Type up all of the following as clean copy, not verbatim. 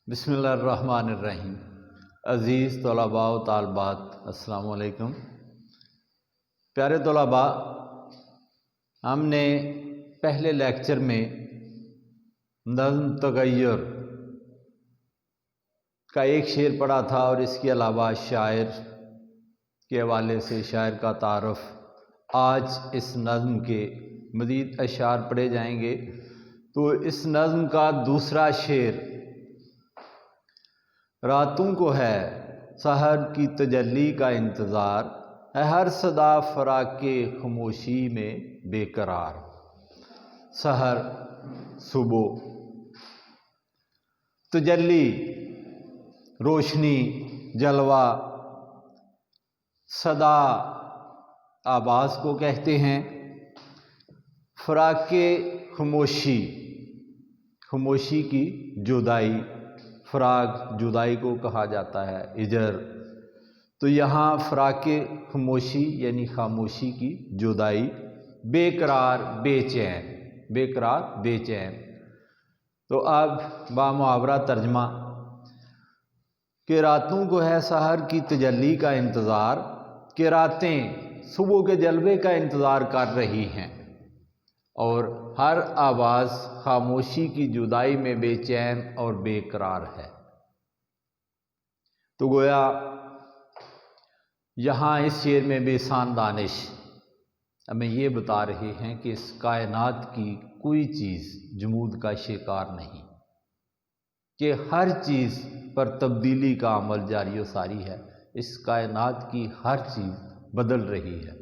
بسم اللہ الرحمن الرحیم۔ عزیز طلباء و طالبات، السلام علیکم۔ پیارے طلباء، ہم نے پہلے لیکچر میں نظم تغیر کا ایک شعر پڑھا تھا اور اس کے علاوہ شاعر کے حوالے سے شاعر کا تعارف۔ آج اس نظم کے مزید اشعار پڑھے جائیں گے۔ تو اس نظم کا دوسرا شعر راتوں کو ہے سحر کی تجلی کا انتظار، ہے ہر صدا فراق کے خاموشی میں بے قرار۔ سحر، صبح، تجلی، روشنی، جلوہ، صدا آواز کو کہتے ہیں۔ فراق کے خاموشی، خاموشی کی جدائی، فراق جدائی کو کہا جاتا ہے، ہجر۔ تو یہاں فراق کے خاموشی یعنی خاموشی کی جدائی، بے قرار، بے چین، بے قرار، بے چین۔ تو اب بامحاورہ ترجمہ کہ راتوں کو ہے سحر کی تجلی کا انتظار، کہ راتیں صبح کے جلوے کا انتظار کر رہی ہیں اور ہر آواز خاموشی کی جدائی میں بے چین اور بے قرار ہے۔ تو گویا یہاں اس شعر میں بے سان دانش ہمیں یہ بتا رہے ہیں کہ اس کائنات کی کوئی چیز جمود کا شکار نہیں، کہ ہر چیز پر تبدیلی کا عمل جاری و ساری ہے۔ اس کائنات کی ہر چیز بدل رہی ہے،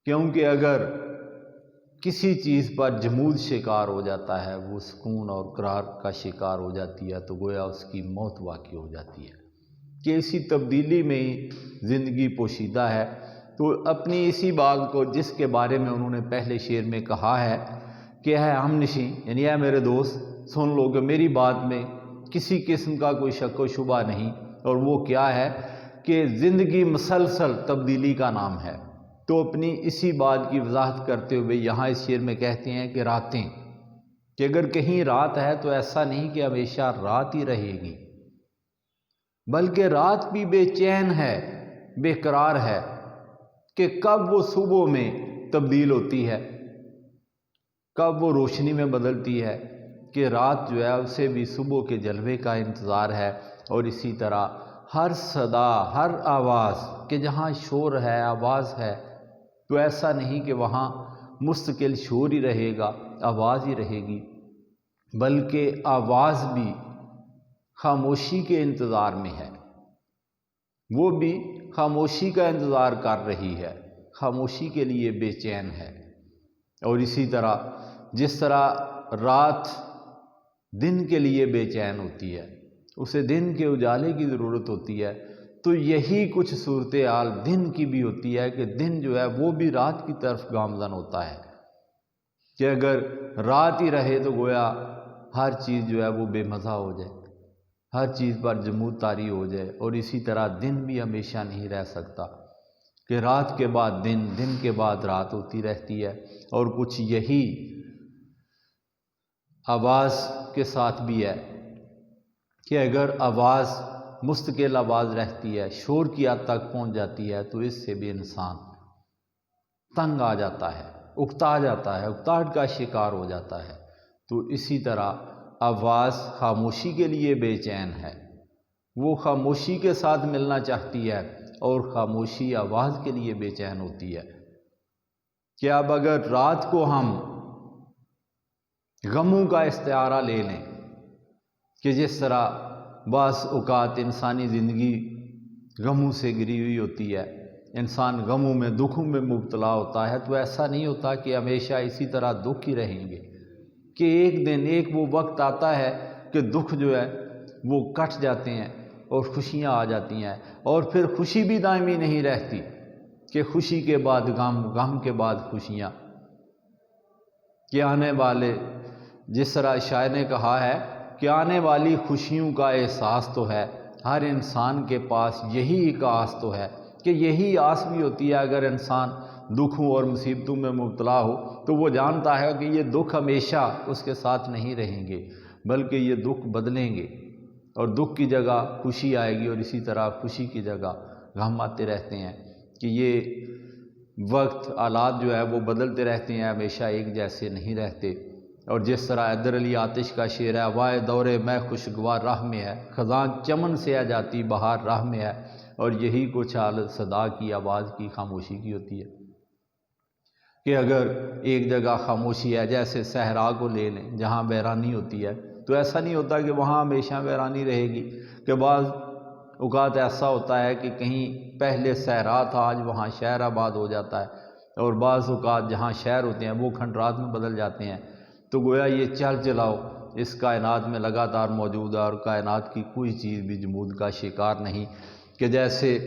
کیونکہ اگر کسی چیز پر جمود شکار ہو جاتا ہے، وہ سکون اور قرار کا شکار ہو جاتی ہے، تو گویا اس کی موت واقع ہو جاتی ہے۔ کہ اسی تبدیلی میں ہی زندگی پوشیدہ ہے۔ تو اپنی اسی بات کو جس کے بارے میں انہوں نے پہلے شعر میں کہا ہے کہ ہے ہم نشیں، یعنی اے میرے دوست سن لو کہ میری بات میں کسی قسم کا کوئی شک و شبہ نہیں، اور وہ کیا ہے کہ زندگی مسلسل تبدیلی کا نام ہے۔ تو اپنی اسی بات کی وضاحت کرتے ہوئے یہاں اس شعر میں کہتے ہیں کہ راتیں، کہ اگر کہیں رات ہے تو ایسا نہیں کہ ہمیشہ رات ہی رہے گی، بلکہ رات بھی بے چین ہے، بے قرار ہے، کہ کب وہ صبح میں تبدیل ہوتی ہے، کب وہ روشنی میں بدلتی ہے، کہ رات جو ہے اسے بھی صبح کے جلوے کا انتظار ہے۔ اور اسی طرح ہر صدا، ہر آواز، کہ جہاں شور ہے، آواز ہے، تو ایسا نہیں کہ وہاں مستقل شور ہی رہے گا، آواز ہی رہے گی، بلکہ آواز بھی خاموشی کے انتظار میں ہے، وہ بھی خاموشی کا انتظار کر رہی ہے، خاموشی کے لیے بے چین ہے۔ اور اسی طرح جس طرح رات دن کے لیے بے چین ہوتی ہے، اسے دن کے اجالے کی ضرورت ہوتی ہے، تو یہی کچھ صورتحال دن کی بھی ہوتی ہے، کہ دن جو ہے وہ بھی رات کی طرف گامزن ہوتا ہے، کہ اگر رات ہی رہے تو گویا ہر چیز جو ہے وہ بے مزہ ہو جائے، ہر چیز پر جمود طاری ہو جائے۔ اور اسی طرح دن بھی ہمیشہ نہیں رہ سکتا، کہ رات کے بعد دن، دن کے بعد رات ہوتی رہتی ہے۔ اور کچھ یہی آواز کے ساتھ بھی ہے، کہ اگر آواز مستقل آواز رہتی ہے، شور کی حد تک پہنچ جاتی ہے، تو اس سے بھی انسان تنگ آ جاتا ہے، اکتا جاتا ہے، اکتاہٹ کا شکار ہو جاتا ہے۔ تو اسی طرح آواز خاموشی کے لیے بے چین ہے، وہ خاموشی کے ساتھ ملنا چاہتی ہے، اور خاموشی آواز کے لیے بے چین ہوتی ہے۔ کہ اب اگر رات کو ہم غموں کا استعارہ لے لیں، کہ جس طرح بعض اوقات انسانی زندگی غموں سے گری ہوئی ہوتی ہے، انسان غموں میں، دکھوں میں مبتلا ہوتا ہے، تو ایسا نہیں ہوتا کہ ہمیشہ اسی طرح دکھ ہی رہیں گے، کہ ایک دن ایک وہ وقت آتا ہے کہ دکھ جو ہے وہ کٹ جاتے ہیں اور خوشیاں آ جاتی ہیں، اور پھر خوشی بھی دائمی نہیں رہتی، کہ خوشی کے بعد غم، غم کے بعد خوشیاں، کہ آنے والے، جس طرح شاعر نے کہا ہے کہ آنے والی خوشیوں کا احساس تو ہے، ہر انسان کے پاس یہی ایک آس تو ہے، کہ یہی آس بھی ہوتی ہے اگر انسان دکھوں اور مصیبتوں میں مبتلا ہو، تو وہ جانتا ہے کہ یہ دکھ ہمیشہ اس کے ساتھ نہیں رہیں گے، بلکہ یہ دکھ بدلیں گے اور دکھ کی جگہ خوشی آئے گی، اور اسی طرح خوشی کی جگہ غم آتے رہتے ہیں کہ یہ وقت حالات جو ہے وہ بدلتے رہتے ہیں، ہمیشہ ایک جیسے نہیں رہتے۔ اور جس طرح حیدر علی آتش کا شعر ہے، وائے دورے میں خوشگوار راہ میں ہے، خزاں چمن سے آ جاتی بہار راہ میں ہے، اور یہی کچھ حالت صدا کی، آواز کی، خاموشی کی ہوتی ہے کہ اگر ایک جگہ خاموشی ہے، جیسے صحرا کو لے لیں جہاں ویرانی ہوتی ہے، تو ایسا نہیں ہوتا کہ وہاں ہمیشہ ویرانی رہے گی، کہ بعض اوقات ایسا ہوتا ہے کہ کہیں پہلے صحرا تھا، آج وہاں شہر آباد ہو جاتا ہے، اور بعض اوقات جہاں شہر ہوتے ہیں وہ کھنڈرات میں بدل جاتے ہیں۔ تو گویا یہ چل چلاؤ اس کائنات میں لگاتار موجود ہے، اور کائنات کی کوئی چیز بھی جمود کا شکار نہیں، کہ جیسے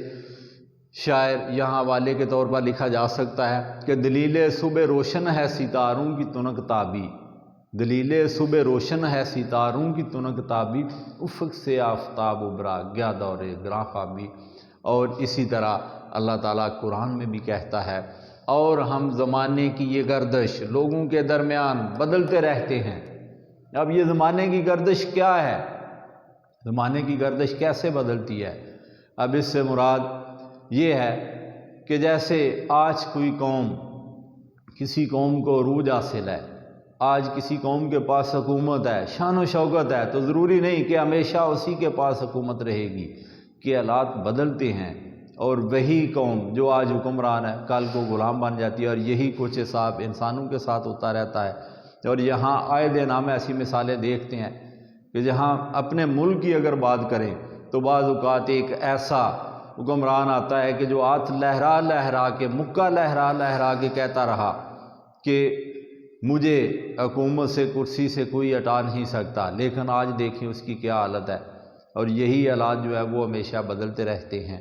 شاعر یہاں حوالے کے طور پر لکھا جا سکتا ہے کہ دلیل صبح روشن ہے ستاروں کی تنک تابی، دلیل صبح روشن ہے ستاروں کی تنک تابی، افق سے آفتاب ابھرا گیا دور گراں خوابی۔ اور اسی طرح اللہ تعالیٰ قرآن میں بھی کہتا ہے، اور ہم زمانے کی یہ گردش لوگوں کے درمیان بدلتے رہتے ہیں۔ اب یہ زمانے کی گردش کیا ہے؟ زمانے کی گردش کیسے بدلتی ہے؟ اب اس سے مراد یہ ہے کہ جیسے آج کوئی قوم، کسی قوم کو عروج حاصل ہے، آج کسی قوم کے پاس حکومت ہے، شان و شوکت ہے، تو ضروری نہیں کہ ہمیشہ اسی کے پاس حکومت رہے گی، کہ حالات بدلتے ہیں، اور وہی قوم جو آج حکمران ہے کل کو غلام بن جاتی ہے، اور یہی کچھ حساب انسانوں کے ساتھ ہوتا رہتا ہے۔ اور یہاں آئے دن ہم ایسی مثالیں دیکھتے ہیں کہ جہاں اپنے ملک کی اگر بات کریں تو بعض اوقات ایک ایسا حکمران آتا ہے کہ جو ہاتھ لہرا لہرا کے، مکہ لہرا لہرا کے کہتا رہا کہ مجھے حکومت سے، کرسی سے کوئی ہٹا نہیں سکتا، لیکن آج دیکھیں اس کی کیا حالت ہے۔ اور یہی حالات جو ہے وہ ہمیشہ بدلتے رہتے ہیں۔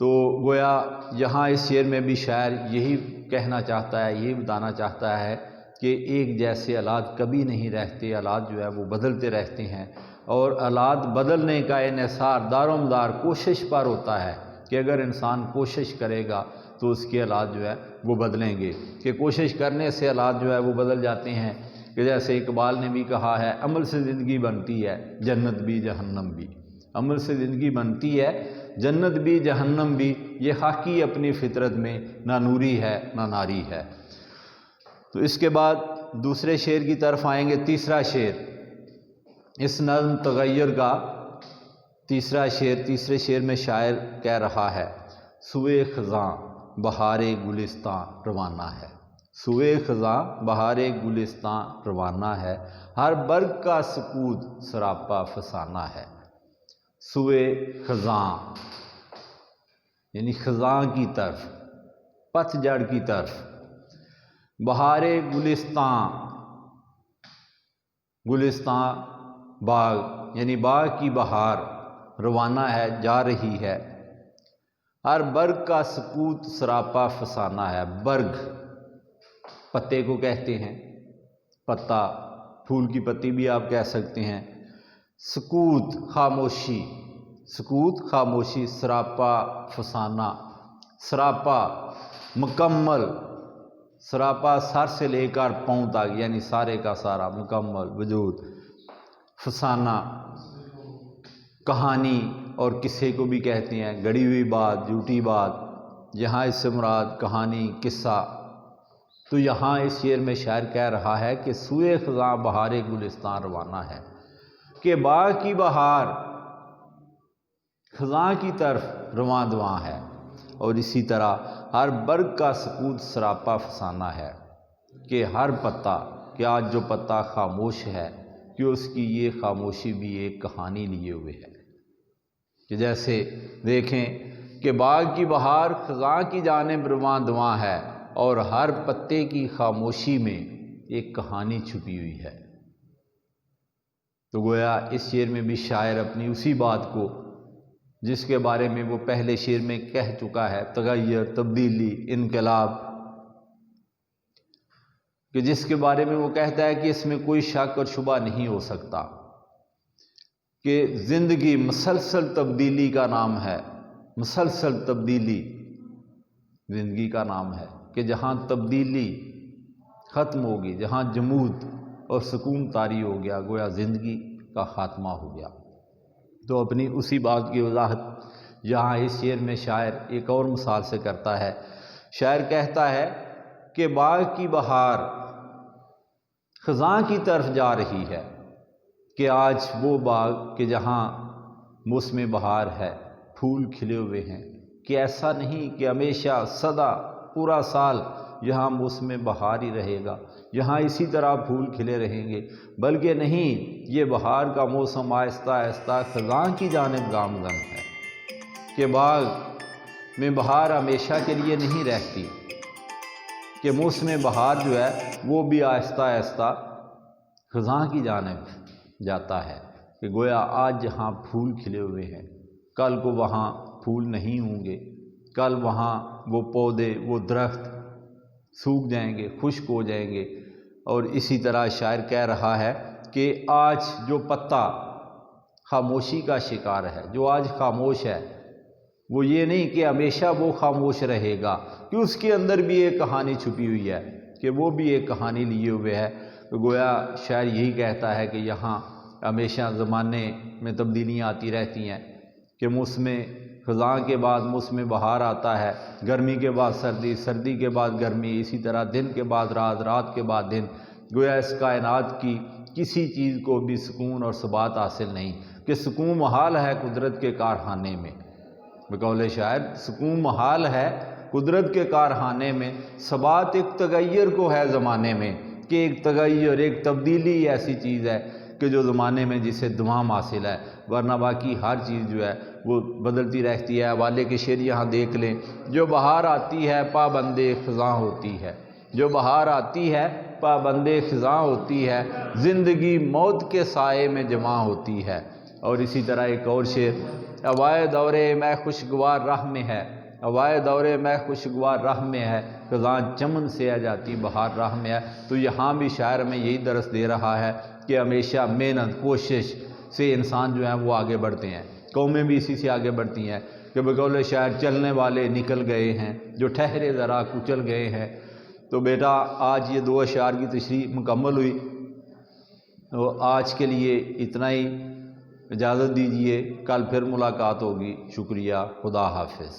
تو گویا یہاں اس شعر میں بھی شاعر یہی کہنا چاہتا ہے، یہی بتانا چاہتا ہے کہ ایک جیسے حالات کبھی نہیں رہتے، حالات جو ہے وہ بدلتے رہتے ہیں، اور حالات بدلنے کا انحصار دار و مدار کوشش پر ہوتا ہے، کہ اگر انسان کوشش کرے گا تو اس کے حالات جو ہے وہ بدلیں گے، کہ کوشش کرنے سے حالات جو ہے وہ بدل جاتے ہیں، کہ جیسے اقبال نے بھی کہا ہے، عمل سے زندگی بنتی ہے جنت بھی جہنم بھی، عمل سے زندگی بنتی ہے جنت بھی جہنم بھی، یہ خاکی اپنی فطرت میں نہ نوری ہے نہ ناری ہے۔ تو اس کے بعد دوسرے شعر کی طرف آئیں گے، تیسرا شعر، اس نظم تغیر کا تیسرا شعر۔ تیسرے شعر میں شاعر کہہ رہا ہے، سوئے خزاں بہار گلستاں روانہ ہے، سوئے خزاں بہار گلستاں روانہ ہے، ہر برگ کا سکوت سراپا فسانہ ہے۔ سوئے خزاں یعنی خزاں کی طرف، پتھ جڑ کی طرف، بہار گلستاں، گلستاں باغ یعنی باغ کی بہار روانہ ہے، جا رہی ہے، ہر برگ کا سکوت سراپا فسانہ ہے۔ برگ پتے کو کہتے ہیں، پتا، پھول کی پتی بھی آپ کہہ سکتے ہیں۔ سکوت خاموشی، سکوت خاموشی، سراپا فسانہ، سراپا مکمل، سراپا سر سے لے کر پاؤں تک، یعنی سارے کا سارا مکمل وجود۔ فسانہ کہانی اور قصے کو بھی کہتے ہیں، گڑی ہوئی بات، جھوٹی بات، یہاں اس سے مراد کہانی، قصہ۔ تو یہاں اس شعر میں شاعر کہہ رہا ہے کہ سوئے خزاں بہار گلستان روانہ ہے، کہ باغ کی بہار خزاں کی طرف رواں دواں ہے، اور اسی طرح ہر برگ کا سکوت سراپا فسانہ ہے، کہ ہر پتا، کہ آج جو پتا خاموش ہے، کہ اس کی یہ خاموشی بھی ایک کہانی لیے ہوئے ہے، کہ جیسے دیکھیں کہ باغ کی بہار خزاں کی جانب رواں دواں ہے، اور ہر پتے کی خاموشی میں ایک کہانی چھپی ہوئی ہے۔ تو گویا اس شعر میں بھی شاعر اپنی اسی بات کو، جس کے بارے میں وہ پہلے شعر میں کہہ چکا ہے، تغیر، تبدیلی، انقلاب، کہ جس کے بارے میں وہ کہتا ہے کہ اس میں کوئی شک اور شبہ نہیں ہو سکتا کہ زندگی مسلسل تبدیلی کا نام ہے، مسلسل تبدیلی زندگی کا نام ہے، کہ جہاں تبدیلی ختم ہوگی، جہاں جمود اور سکون طاری ہو گیا، گویا زندگی کا خاتمہ ہو گیا۔ تو اپنی اسی بات کی وضاحت یہاں اس شعر میں شاعر ایک اور مثال سے کرتا ہے۔ شاعر کہتا ہے کہ باغ کی بہار خزاں کی طرف جا رہی ہے، کہ آج وہ باغ کہ جہاں موسم بہار ہے، پھول کھلے ہوئے ہیں، کہ ایسا نہیں کہ ہمیشہ سدا پورا سال یہاں موسم بہار ہی رہے گا، یہاں اسی طرح پھول کھلے رہیں گے، بلکہ نہیں، یہ بہار کا موسم آہستہ آہستہ خزاں کی جانب گامزن ہے، کہ باغ میں بہار ہمیشہ کے لیے نہیں رہتی، کہ موسم بہار جو ہے وہ بھی آہستہ آہستہ خزاں کی جانب جاتا ہے، کہ گویا آج جہاں پھول کھلے ہوئے ہیں، کل کو وہاں پھول نہیں ہوں گے، کل وہاں وہ پودے، وہ درخت سوکھ جائیں گے، خشک ہو جائیں گے۔ اور اسی طرح شاعر کہہ رہا ہے کہ آج جو پتا خاموشی کا شکار ہے، جو آج خاموش ہے، وہ یہ نہیں کہ ہمیشہ وہ خاموش رہے گا، کہ اس کے اندر بھی ایک کہانی چھپی ہوئی ہے، کہ وہ بھی ایک کہانی لیے ہوئے ہے۔ تو گویا شاعر یہی کہتا ہے کہ یہاں ہمیشہ زمانے میں تبدیلیاں آتی رہتی ہیں، کہ موسم خزاں کے بعد موسم بہار آتا ہے، گرمی کے بعد سردی، سردی کے بعد گرمی، اسی طرح دن کے بعد رات، رات کے بعد دن۔ گویا اس کائنات کی کسی چیز کو بھی سکون اور ثبات حاصل نہیں، کہ سکون محال ہے قدرت کے کارخانے میں، بقول شاعر سکون محال ہے قدرت کے کارخانے میں، ثبات ایک تغیر کو ہے زمانے میں، کہ ایک تغیر، ایک تبدیلی ایسی چیز ہے کہ جو زمانے میں جسے دوام حاصل ہے، ورنہ باقی ہر چیز جو ہے وہ بدلتی رہتی ہے۔ حوالے کے شعر یہاں دیکھ لیں، جو بہار آتی ہے پابندِ خزاں ہوتی ہے، جو بہار آتی ہے پابندِ خزاں ہوتی ہے، زندگی موت کے سائے میں جمع ہوتی ہے۔ اور اسی طرح ایک اور شعر، ہوائے دورے میں خوشگوار راہ میں ہے، ہوائے دورے میں خوشگوار راہ میں ہے، خزاں چمن سے آ جاتی بہار راہ میں ہے۔ تو یہاں بھی شاعر ہمیں یہی درس دے رہا ہے کہ ہمیشہ محنت، کوشش سے انسان جو ہیں وہ آگے بڑھتے ہیں، قومیں بھی اسی سے آگے بڑھتی ہیں، کہ بقول شاعر چلنے والے نکل گئے ہیں، جو ٹھہرے ذرا کچل گئے ہیں۔ تو بیٹا آج یہ 2 اشعار کی تشریح مکمل ہوئی، تو آج کے لیے اتنا ہی، اجازت دیجیے، کل پھر ملاقات ہوگی۔ شکریہ، خدا حافظ۔